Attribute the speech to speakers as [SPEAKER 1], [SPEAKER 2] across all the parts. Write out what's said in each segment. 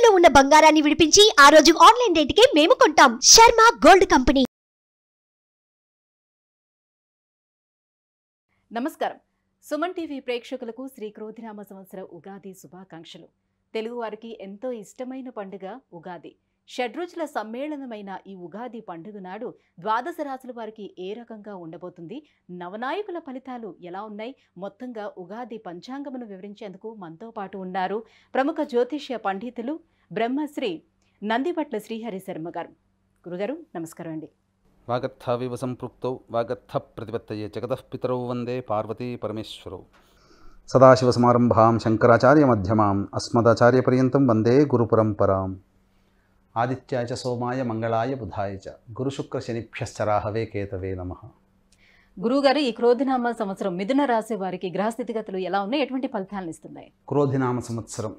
[SPEAKER 1] తాకట్టులో ఉన్న బంగారాన్ని విడిపించి ఆ రోజు ఆన్లైన్ రేటుకే మేము కొంటాం. Sharma gold company.
[SPEAKER 2] నమస్కారం. సుమన్ టీవీ ప్రేక్షకులకు శ్రీ క్రోధినామ సంవత్సర ఉగాది శుభాకాంక్షలు. తెలుగువారికి ఎంతో ఇష్టమైన పండుగ ఉగాది. షడ్రుచుల సమ్మేళనమైన ఈ ఉగాది పండుగ నాడు ద్వాదశ రాశుల వారికి ఏ రకంగా ఉండబోతుంది, నవనాయకుల ఫలితాలు ఎలా ఉన్నాయి, మొత్తంగా ఉగాది పంచాంగమును వివరించేందుకు మనతో పాటు ఉన్నారు ప్రముఖ జ్యోతిష్య పండితులు బ్రహ్మశ్రీ నందిపట్ల శ్రీహరి శర్మ గారు. గురుగారు నమస్కారం అండి.
[SPEAKER 3] వాగర్థావివ సంపృక్తౌ వాగర్థ ప్రతిపత్తయే జగతః పితరౌ వందే పార్వతీ పరమేశ్వరౌ. సదాశివసమారంభాం శంకరాచార్యమధ్యమాం అస్మదాచార్యపర్యంతం వందే గురుపరంపరాం. ఆదిత్యాయ చ సోమాయ మంగళాయ బుధాయ చ గురుశుక్రశనిభ్యశ్చరాహవే కేతవే నమః.
[SPEAKER 2] గురుగారు, ఈ క్రోధినామ సంవత్సరం మిథున రాశి వారికి గ్రహస్థితిగతులు ఎలా ఉన్నాయి, ఎటువంటి ఫలితాలను ఇస్తున్నాయి?
[SPEAKER 3] క్రోధినామ సంవత్సరం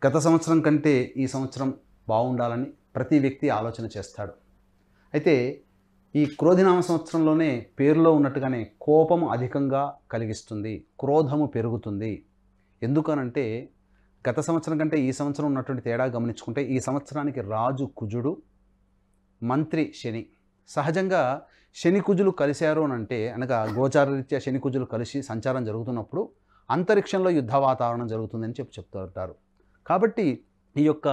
[SPEAKER 3] గత సంవత్సరం కంటే ఈ సంవత్సరం బాగుండాలని ప్రతి వ్యక్తి ఆలోచన చేస్తాడు. అయితే ఈ క్రోధినామ సంవత్సరంలోనే పేరులో ఉన్నట్టుగానే కోపము అధికంగా కలిగిస్తుంది, క్రోధము పెరుగుతుంది. ఎందుకనంటే గత సంవత్సరం కంటే ఈ సంవత్సరం ఉన్నటువంటి తేడా గమనించుకుంటే ఈ సంవత్సరానికి రాజు కుజుడు, మంత్రి శని. సహజంగా శని కుజులు కలిశారు అని అంటే అనగా గోచారరీత్యా శని కుజులు కలిసి సంచారం జరుగుతున్నప్పుడు అంతరిక్షంలో యుద్ధ వాతావరణం జరుగుతుందని చెప్తూ ఉంటారు. కాబట్టి ఈ యొక్క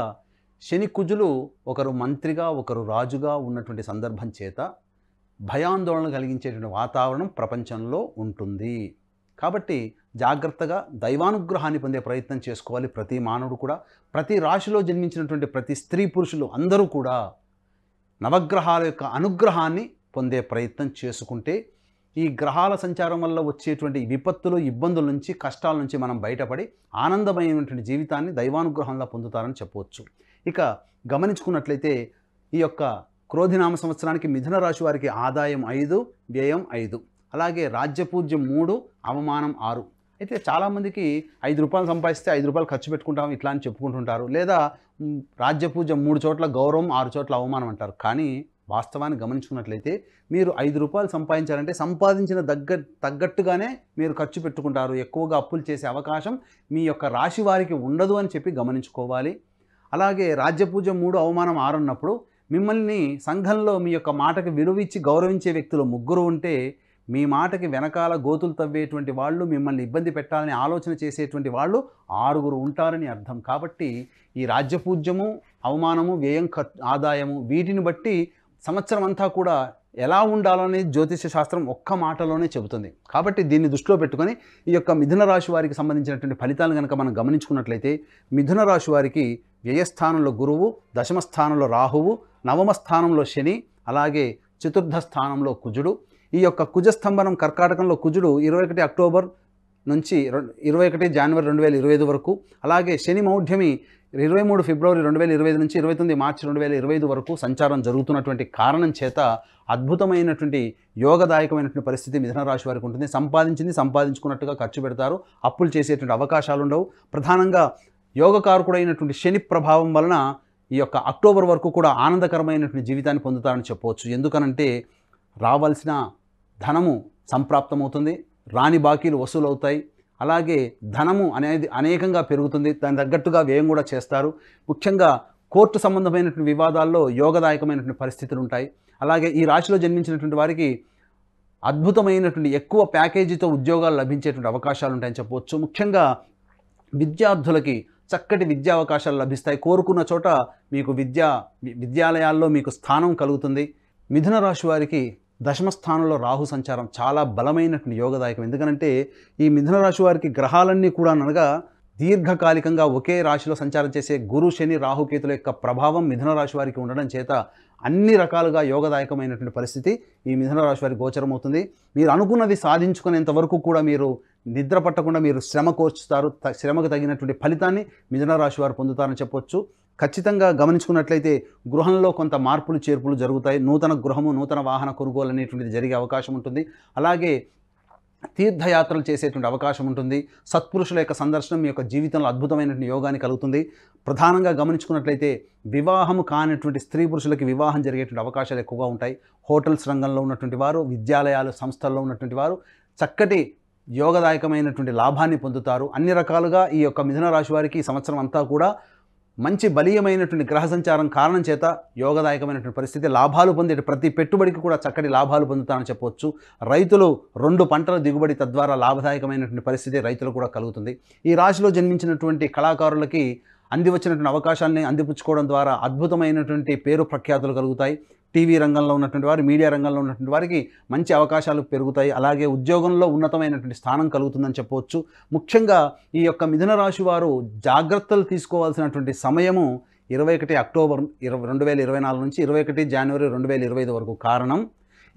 [SPEAKER 3] శని కుజులు ఒకరు మంత్రిగా ఒకరు రాజుగా ఉన్నటువంటి సందర్భం చేత భయాందోళన కలిగించేటువంటి వాతావరణం ప్రపంచంలో ఉంటుంది. కాబట్టి జాగ్రత్తగా దైవానుగ్రహాన్ని పొందే ప్రయత్నం చేసుకోవాలి ప్రతి మానవుడు కూడా. ప్రతి రాశిలో జన్మించినటువంటి ప్రతి స్త్రీ పురుషులు అందరూ కూడా నవగ్రహాల యొక్క అనుగ్రహాన్ని పొందే ప్రయత్నం చేసుకుంటే ఈ గ్రహాల సంచారం వల్ల వచ్చేటువంటి విపత్తులు, ఇబ్బందుల నుంచి, కష్టాల నుంచి మనం బయటపడి ఆనందమైనటువంటి జీవితాన్ని దైవానుగ్రహంలో పొందుతారని చెప్పవచ్చు. ఇక గమనించుకున్నట్లయితే ఈ యొక్క క్రోధినామ సంవత్సరానికి మిథున రాశి వారికి ఆదాయం 5, వ్యయం 5, అలాగే రాజ్యపూజ్యం 3, అవమానం 6. అయితే చాలామందికి 5 రూపాయలు సంపాదిస్తే 5 రూపాయలు ఖర్చు పెట్టుకుంటాం ఇట్లా అని చెప్పుకుంటుంటారు. లేదా రాజ్యపూజ్యం 3 చోట్ల గౌరవం, 6 చోట్ల అవమానం అంటారు. కానీ వాస్తవాన్ని గమనించుకున్నట్లయితే మీరు 5 రూపాయలు సంపాదించాలంటే సంపాదించిన తగ్గట్టుగానే మీరు ఖర్చు పెట్టుకుంటారు. ఎక్కువగా అప్పులు చేసే అవకాశం మీ యొక్క రాశి వారికి ఉండదు అని చెప్పి గమనించుకోవాలి. అలాగే రాజ్యపూజ్యం 3, అవమానం 6 అన్నప్పుడు మిమ్మల్ని సంఘంలో మీ యొక్క మాటకి విలువ ఇచ్చి గౌరవించే వ్యక్తులు 3 ఉంటే మీ మాటకి వెనకాల గోతులు తవ్వేటువంటి వాళ్ళు, మిమ్మల్ని ఇబ్బంది పెట్టాలని ఆలోచన చేసేటువంటి వాళ్ళు 6 ఉంటారని అర్థం. కాబట్టి ఈ రాజ్యపూజ్యము, అవమానము, వ్యయం, ఆదాయము వీటిని బట్టి సంవత్సరం అంతా కూడా ఎలా ఉండాలనే జ్యోతిష శాస్త్రం ఒక్క మాటలోనే చెబుతుంది. కాబట్టి దీన్ని దృష్టిలో పెట్టుకొని ఈ యొక్క మిథున రాశి వారికి సంబంధించినటువంటి ఫలితాలు కనుక మనం గమనించుకున్నట్లయితే మిథున రాశి వారికి వ్యయస్థానంలో గురువు, దశమ స్థానంలో రాహువు, నవమ స్థానంలో శని, అలాగే చతుర్థ స్థానంలో కుజుడు. ఈ యొక్క కుజస్తంభనం కర్కాటకంలో కుజుడు 21 అక్టోబర్ నుంచి 21 జనవరి 2025 వరకు, అలాగే శని మౌఢ్యమి 23 ఫిబ్రవరి 2025 నుంచి 29 మార్చి 2025 వరకు సంచారం జరుగుతున్నటువంటి కారణం చేత అద్భుతమైనటువంటి యోగదాయకమైనటువంటి పరిస్థితి మిథున రాశి వారికి ఉంటుంది. సంపాదించుకున్నట్టుగా ఖర్చు పెడతారు, అప్పులు చేసేటువంటి అవకాశాలు ఉండవు. ప్రధానంగా యోగకారకుడైనటువంటి శని ప్రభావం వలన ఈ యొక్క అక్టోబర్ వరకు కూడా ఆనందకరమైనటువంటి జీవితాన్ని పొందుతారని చెప్పవచ్చు. ఎందుకనంటే రావాల్సిన ధనము సంప్రాప్తమవుతుంది, రాని బాకీలు వసూలవుతాయి, అలాగే ధనము అనేది అనేకంగా పెరుగుతుంది, దాని తగ్గట్టుగా వ్యయం కూడా చేస్తారు. ముఖ్యంగా కోర్టు సంబంధమైనటువంటి వివాదాల్లో యోగదాయకమైనటువంటి పరిస్థితులు ఉంటాయి. అలాగే ఈ రాశిలో జన్మించినటువంటి వారికి అద్భుతమైనటువంటి ఎక్కువ ప్యాకేజీతో ఉద్యోగాలు లభించేటువంటి అవకాశాలు ఉంటాయని చెప్పవచ్చు. ముఖ్యంగా విద్యార్థులకి చక్కటి విద్యా అవకాశాలు లభిస్తాయి. కోరుకున్న చోట మీకు విద్యాలయాల్లో మీకు స్థానం కలుగుతుంది. మిథున రాశి వారికి దశమ స్థానంలో రాహు సంచారం చాలా బలమైనటువంటి యోగదాయకం. ఎందుకంటే ఈ మిథున రాశి వారికి గ్రహాలన్నీ కూడా అనగా దీర్ఘకాలికంగా ఒకే రాశిలో సంచారం చేసే గురు, శని, రాహుకేతుల యొక్క ప్రభావం మిథున రాశి వారికి ఉండడం చేత అన్ని రకాలుగా యోగదాయకమైనటువంటి పరిస్థితి ఈ మిథున రాశి వారికి గోచరమవుతుంది. మీరు అనుకున్నది సాధించుకునేంత వరకు కూడా మీరు నిద్ర పట్టకుండా మీరు శ్రమ కోర్చుతారు. శ్రమకు తగినటువంటి ఫలితాన్ని మిథున రాశి వారు పొందుతారని చెప్పొచ్చు. ఖచ్చితంగా గమనించుకున్నట్లయితే గృహంలో కొంత మార్పులు చేర్పులు జరుగుతాయి. నూతన గృహము, నూతన వాహన కొనుగోలు అనేటువంటిది జరిగే అవకాశం ఉంటుంది. అలాగే తీర్థయాత్రలు చేసేటువంటి అవకాశం ఉంటుంది. సత్పురుషుల యొక్క సందర్శనం మీ యొక్క జీవితంలో అద్భుతమైనటువంటి యోగాన్ని కలుగుతుంది. ప్రధానంగా గమనించుకున్నట్లయితే వివాహము కానిటువంటి స్త్రీ పురుషులకి వివాహం జరిగేటువంటి అవకాశాలు ఎక్కువగా ఉంటాయి. హోటల్స్ రంగంలో ఉన్నటువంటి వారు, విద్యాలయాలు, సంస్థల్లో ఉన్నటువంటి వారు చక్కటి యోగదాయకమైనటువంటి లాభాన్ని పొందుతారు. అన్ని రకాలుగా ఈ యొక్క మిథున రాశి వారికి ఈ సంవత్సరం అంతా కూడా మంచి బలీయమైనటువంటి గ్రహ సంచారం కారణం చేత యోగదాయకమైనటువంటి పరిస్థితి, లాభాలు పొందే ప్రతి పెట్టుబడికి కూడా చక్కటి లాభాలు పొందుతారని చెప్పవచ్చు. రైతులు 2 పంటల దిగుబడి తద్వారా లాభదాయకమైనటువంటి పరిస్థితి రైతులు కూడా కలుగుతుంది. ఈ రాశిలో జన్మించినటువంటి కళాకారులకి అంది వచ్చినటువంటి అవకాశాలని అందిపుచ్చుకోవడం ద్వారా అద్భుతమైనటువంటి పేరు ప్రఖ్యాతులు కలుగుతాయి. టీవీ రంగంలో ఉన్నటువంటి వారు, మీడియా రంగంలో ఉన్నటువంటి వారికి మంచి అవకాశాలు పెరుగుతాయి. అలాగే ఉద్యోగంలో ఉన్నతమైనటువంటి స్థానం కలుగుతుందని చెప్పవచ్చు. ముఖ్యంగా ఈ యొక్క మిథున రాశి వారు జాగ్రత్తలు తీసుకోవాల్సినటువంటి సమయము 21 అక్టోబర్ 2024 నుంచి 21 జనవరి 2025 వరకు. కారణం,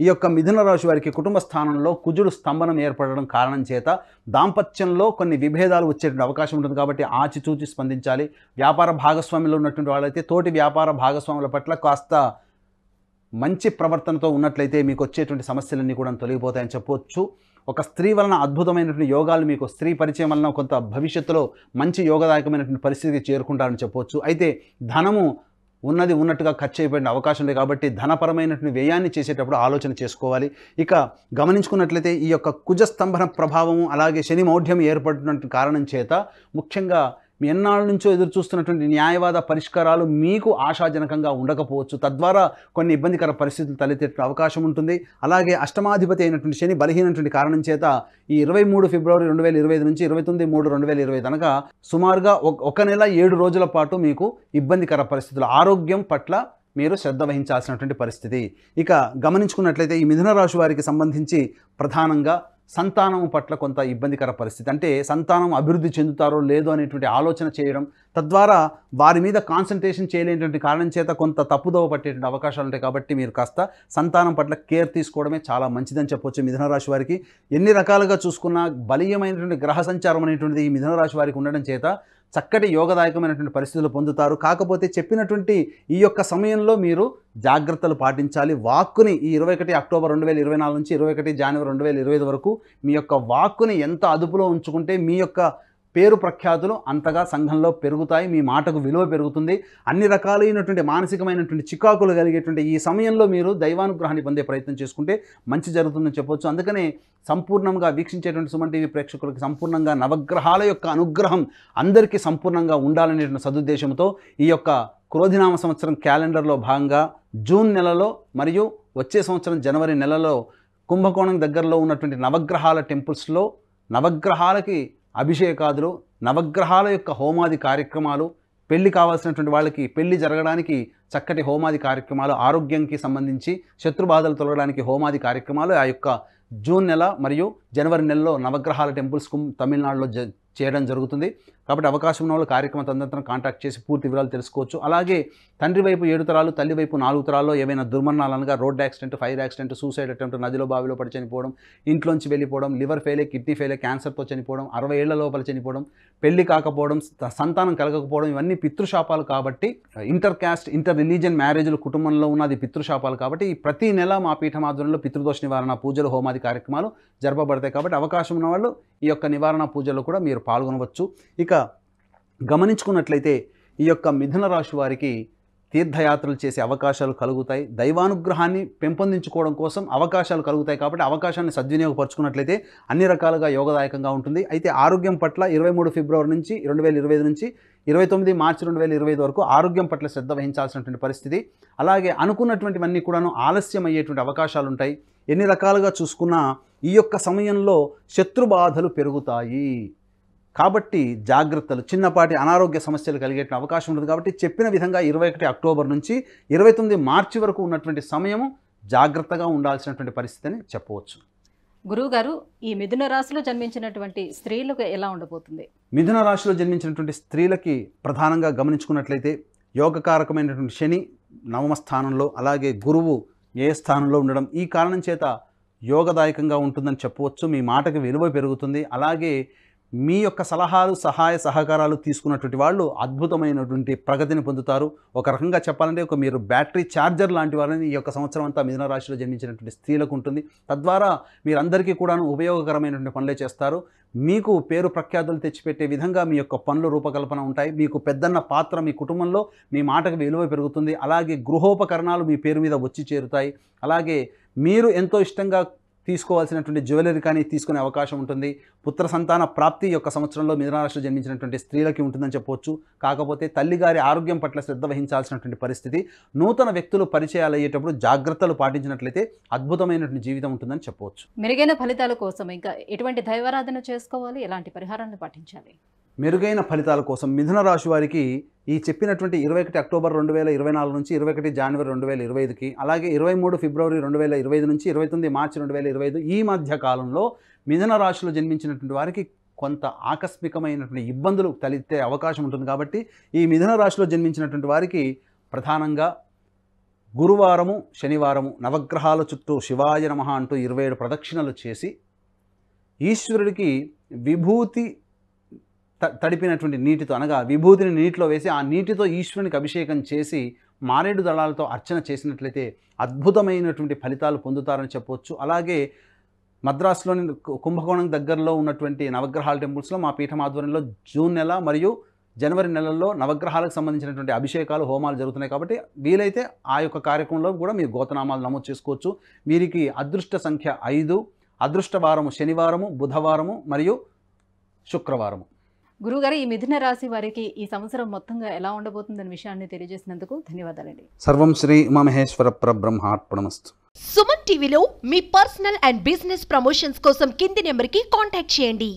[SPEAKER 3] ఈ యొక్క మిథున రాశి వారికి కుటుంబ స్థానంలో కుజుడు స్తంభనం ఏర్పడడం కారణం చేత దాంపత్యంలో కొన్ని విభేదాలు వచ్చేటువంటి అవకాశం ఉంటుంది. కాబట్టి ఆచితూచి స్పందించాలి. వ్యాపార భాగస్వామ్యంలో ఉన్నటువంటి వాళ్ళైతే తోటి వ్యాపార భాగస్వాముల పట్ల కాస్త మంచి ప్రవర్తనతో ఉన్నట్లయితే మీకు వచ్చేటువంటి సమస్యలన్నీ కూడా తొలగిపోతాయని చెప్పవచ్చు. ఒక స్త్రీ వలన అద్భుతమైనటువంటి యోగాలు, మీకు స్త్రీ పరిచయం వలన కొంత భవిష్యత్తులో మంచి యోగదాయకమైనటువంటి పరిస్థితికి చేరుకుంటారని చెప్పవచ్చు. అయితే ధనము ఉన్నట్టుగా ఖర్చు అయిపోయిన అవకాశం ఉంది. కాబట్టి ధనపరమైనటువంటి వ్యయాన్ని చేసేటప్పుడు ఆలోచన చేసుకోవాలి. ఇక గమనించుకున్నట్లయితే ఈ యొక్క కుజస్తంభన ప్రభావము అలాగే శని మౌఢ్యం ఏర్పడినటువంటి కారణం చేత ముఖ్యంగా మీ ఎన్నాళ్ళ నుంచో ఎదురు చూస్తున్నటువంటి న్యాయవాద పరిష్కారాలు మీకు ఆశాజనకంగా ఉండకపోవచ్చు. తద్వారా కొన్ని ఇబ్బందికర పరిస్థితులు తలెత్తే అవకాశం ఉంటుంది. అలాగే అష్టమాధిపతి అయినటువంటి శని బలహీనటువంటి కారణం చేత ఈ 23 ఫిబ్రవరి 2025 నుంచి 29/3/2025 అనగా సుమారుగా 1 నెల 7 రోజుల పాటు మీకు ఇబ్బందికర పరిస్థితులు, ఆరోగ్యం పట్ల మీరు శ్రద్ధ వహించాల్సినటువంటి పరిస్థితి. ఇక గమనించుకున్నట్లయితే ఈ మిథున రాశి వారికి సంబంధించి ప్రధానంగా సంతానం పట్ల కొంత ఇబ్బందికర పరిస్థితి, అంటే సంతానం అభివృద్ధి చెందుతారో లేదో అనేటువంటి ఆలోచన చేయడం, తద్వారా వారి మీద కాన్సన్ట్రేషన్ చేయలేనటువంటి కారణం చేత కొంత తప్పుదోవ పట్టేటువంటి అవకాశాలు ఉంటాయి. కాబట్టి మీరు కాస్త సంతానం పట్ల కేర్ తీసుకోవడమే చాలా మంచిదని చెప్పవచ్చు. మిథున రాశి వారికి ఎన్ని రకాలుగా చూసుకున్నా బలీయమైనటువంటి గ్రహ సంచారం అనేటువంటిది ఈ మిథున రాశి వారికి ఉండడం చేత చక్కటి యోగదాయకమైనటువంటి పరిస్థితులు పొందుతారు. కాకపోతే చెప్పినటువంటి ఈ యొక్క సమయంలో మీరు జాగ్రత్తలు పాటించాలి. వాక్కుని ఈ 21 అక్టోబర్ 2024 నుంచి 21 జనవరి 2025 వరకు మీ యొక్క వాక్కుని ఎంత అదుపులో ఉంచుకుంటే మీ యొక్క పేరు ప్రఖ్యాతులు అంతగా సంఘంలో పెరుగుతాయి, మీ మాటకు విలువ పెరుగుతుంది. అన్ని రకాలైనటువంటి మానసికమైనటువంటి చికాకులు కలిగేటువంటి ఈ సమయంలో మీరు దైవానుగ్రహాన్ని పొందే ప్రయత్నం చేసుకుంటే మంచి జరుగుతుందని చెప్పవచ్చు. అందుకనే సంపూర్ణంగా వీక్షించేటువంటి సుమన్ టీవీ ప్రేక్షకులకి సంపూర్ణంగా నవగ్రహాల యొక్క అనుగ్రహం అందరికీ సంపూర్ణంగా ఉండాలనేటువంటి సదుద్దేశంతో ఈ యొక్క క్రోధినామ సంవత్సరం క్యాలెండర్లో భాగంగా జూన్ నెలలో మరియు వచ్చే సంవత్సరం జనవరి నెలలో కుంభకోణం దగ్గరలో ఉన్నటువంటి నవగ్రహాల టెంపుల్స్లో నవగ్రహాలకి అభిషేకాదులు, నవగ్రహాల యొక్క హోమాది కార్యక్రమాలు, పెళ్లి కావాల్సినటువంటి వాళ్ళకి పెళ్లి జరగడానికి చక్కటి హోమాది కార్యక్రమాలు, ఆరోగ్యానికి సంబంధించి శత్రుబాధలు తొలగడానికి హోమాది కార్యక్రమాలు ఆ యొక్క జూన్ నెల మరియు జనవరి నెలలో నవగ్రహాల టెంపుల్స్కు తమిళనాడులో చేయడం జరుగుతుంది. కాబట్టి అవకాశం ఉన్న వాళ్ళు కార్యక్రమ తదనంతరం కాంటాక్ట్ చేసి పూర్తి వివరాలు తెలుసుకోవచ్చు. అలాగే తండ్రి వైపు 7 తరాలు, తల్లి వైపు 4 తరాల్లో ఏవైనా దుర్మరణాలు అనగా road accident, fire accident, suicide attempt, నదిలో బావిలో పడి చనిపోవడం, ఇంట్లోంచి వెళ్ళిపోవడం, లివర్ ఫెయిలే, కిడ్నీ ఫెయిలే, క్యాన్సర్తో చనిపోవడం, 60 ఏళ్ల లోపల చనిపోవడం, పెళ్లి కాకపోవడం, సంతానం కలగకపోవడం, ఇవన్నీ పితృశాపాలు. కాబట్టి ఇంటర్ క్యాస్ట్, ఇంటర్ రిలీజియన్ మ్యారేజ్లు కుటుంబంలో ఉన్నది పితృశాపాలు. కాబట్టి ప్రతి నెల మా పీఠం ఆధ్వర్యంలో పితృదోష నివారణ పూజలు, హోమాది కార్యక్రమాలు జరపబడతాయి. కాబట్టి అవకాశం ఉన్న వాళ్ళు ఈ యొక్క నివారణ పూజల్లో కూడా మీరు పాల్గొనవచ్చు. ఇక గమనించుకున్నట్లయితే ఈ యొక్క మిథున రాశి వారికి తీర్థయాత్రలు చేసే అవకాశాలు కలుగుతాయి. దైవానుగ్రహాన్ని పెంపొందించుకోవడం కోసం అవకాశాలు కలుగుతాయి. కాబట్టి అవకాశాన్ని సద్వినియోగపరుచుకున్నట్లయితే అన్ని రకాలుగా యోగదాయకంగా ఉంటుంది. అయితే ఆరోగ్యం పట్ల 23 ఫిబ్రవరి నుంచి 2025 నుంచి 29 మార్చి 2025 వరకు ఆరోగ్యం పట్ల శ్రద్ధ వహించాల్సినటువంటి పరిస్థితి. అలాగే అనుకున్నటువంటివన్నీ కూడాను ఆలస్యం అయ్యేటువంటి అవకాశాలు ఉంటాయి. ఎన్ని రకాలుగా చూసుకున్నా ఈ యొక్క సమయంలో శత్రుబాధలు పెరుగుతాయి. కాబట్టి జాగ్రత్తలు, చిన్నపాటి అనారోగ్య సమస్యలు కలిగే అవకాశం ఉంటుంది. కాబట్టి చెప్పిన విధంగా 21 అక్టోబర్ నుంచి 29 మార్చి వరకు ఉన్నటువంటి సమయము జాగ్రత్తగా ఉండాల్సినటువంటి పరిస్థితి అని చెప్పవచ్చు.
[SPEAKER 2] గురువుగారు, ఈ మిథున రాశిలో జన్మించినటువంటి స్త్రీలకు ఎలా ఉండబోతుంది?
[SPEAKER 3] మిథున రాశిలో జన్మించినటువంటి స్త్రీలకి ప్రధానంగా గమనించుకున్నట్లయితే యోగకారకమైనటువంటి శని నవమ స్థానంలో, అలాగే గురువు ఏ స్థానంలో ఉండడం ఈ కారణం చేత యోగదాయకంగా ఉంటుందని చెప్పవచ్చు. మీ మాటకి విలువ పెరుగుతుంది. అలాగే మీ యొక్క సలహాలు, సహాయ సహకారాలు తీసుకున్నటువంటి వాళ్ళు అద్భుతమైనటువంటి ప్రగతిని పొందుతారు. ఒక రకంగా చెప్పాలంటే మీరు బ్యాటరీ ఛార్జర్ లాంటి వారిని ఈ యొక్క సంవత్సరం అంతా మిథున రాశిలో జన్మించినటువంటి స్త్రీలకు ఉంటుంది. తద్వారా మీరందరికీ కూడాను ఉపయోగకరమైనటువంటి పనులే చేస్తారు. మీకు పేరు ప్రఖ్యాతులు తెచ్చిపెట్టే విధంగా మీ యొక్క పనులు రూపకల్పన ఉంటాయి. మీకు పెద్దన్న పాత్ర మీ కుటుంబంలో, మీ మాటకు విలువ పెరుగుతుంది. అలాగే గృహోపకరణాలు మీ పేరు మీద వచ్చి చేరుతాయి. అలాగే మీరు ఎంతో ఇష్టంగా తీసుకోవాల్సినటువంటి జ్యువెలరీ కానీ తీసుకునే అవకాశం ఉంటుంది. పుత్ర సంతాన ప్రాప్తి యొక్క సంవత్సరంలో మిథున రాశిలో జన్మించినటువంటి స్త్రీలకి ఉంటుందని చెప్పవచ్చు. కాకపోతే తల్లిగారి ఆరోగ్యం పట్ల శ్రద్ధ వహించాల్సినటువంటి పరిస్థితి, నూతన వ్యక్తులు పరిచయాలు అయ్యేటప్పుడు జాగ్రత్తలు పాటించినట్లయితే అద్భుతమైనటువంటి జీవితం ఉంటుందని చెప్పవచ్చు.
[SPEAKER 2] మెరుగైన ఫలితాల కోసం ఇంకా ఎటువంటి దైవారాధన చేసుకోవాలి, ఎలాంటి పరిహారాలను పాటించాలి?
[SPEAKER 3] మెరుగైన ఫలితాల కోసం మిథున రాశి వారికి ఈ చెప్పినటువంటి 21 అక్టోబర్ 2024 నుంచి 21 జనవరి 2025కి, అలాగే 23 ఫిబ్రవరి 2025 నుంచి 29 మార్చి 2025 ఈ మధ్య కాలంలో మిథున రాశిలో జన్మించినటువంటి వారికి కొంత ఆకస్మికమైనటువంటి ఇబ్బందులు తలెత్తే అవకాశం ఉంటుంది. కాబట్టి ఈ మిథున రాశిలో జన్మించినటువంటి వారికి ప్రధానంగా గురువారము, శనివారము నవగ్రహాల చుట్టూ శివాయ నమః అంటూ 27 ప్రదక్షిణలు చేసి ఈశ్వరుడికి విభూతి తడిపినటువంటి నీటితో, అనగా విభూతిని నీటిలో వేసి ఆ నీటితో ఈశ్వరునికి అభిషేకం చేసి మారేడు దళాలతో అర్చన చేసినట్లయితే అద్భుతమైనటువంటి ఫలితాలు పొందుతారని చెప్పవచ్చు. అలాగే మద్రాసులోని కుంభకోణం దగ్గరలో ఉన్నటువంటి నవగ్రహాల టెంపుల్స్లో మా పీఠం ఆధ్వర్యంలో జూన్ నెల మరియు జనవరి నెలల్లో నవగ్రహాలకు సంబంధించినటువంటి అభిషేకాలు, హోమాలు జరుగుతున్నాయి. కాబట్టి వీలైతే ఆ యొక్క కార్యక్రమంలో కూడా మీరు గోతనామాలు నమోదు చేసుకోవచ్చు. వీరికి అదృష్ట సంఖ్య 5, అదృష్ట వారము శనివారము, బుధవారము మరియు శుక్రవారము.
[SPEAKER 2] గురుగారు, ఈ మిథున రాశి వారికి ఈ సంవత్సరం మొత్తంగా ఎలా ఉండబోతుందనే విషయాన్ని తెలియజేసినందుకు ధన్యవాదాలండి.
[SPEAKER 3] సర్వం శ్రీ ఉమామహేశ్వర పరబ్రహ్మార్పణమస్తు.
[SPEAKER 1] సుమన్ టీవీలో మీ పర్సనల్ అండ్ బిజినెస్ ప్రమోషన్స్ కోసం కింది నెంబర్కి కాంటాక్ట్ చేయండి.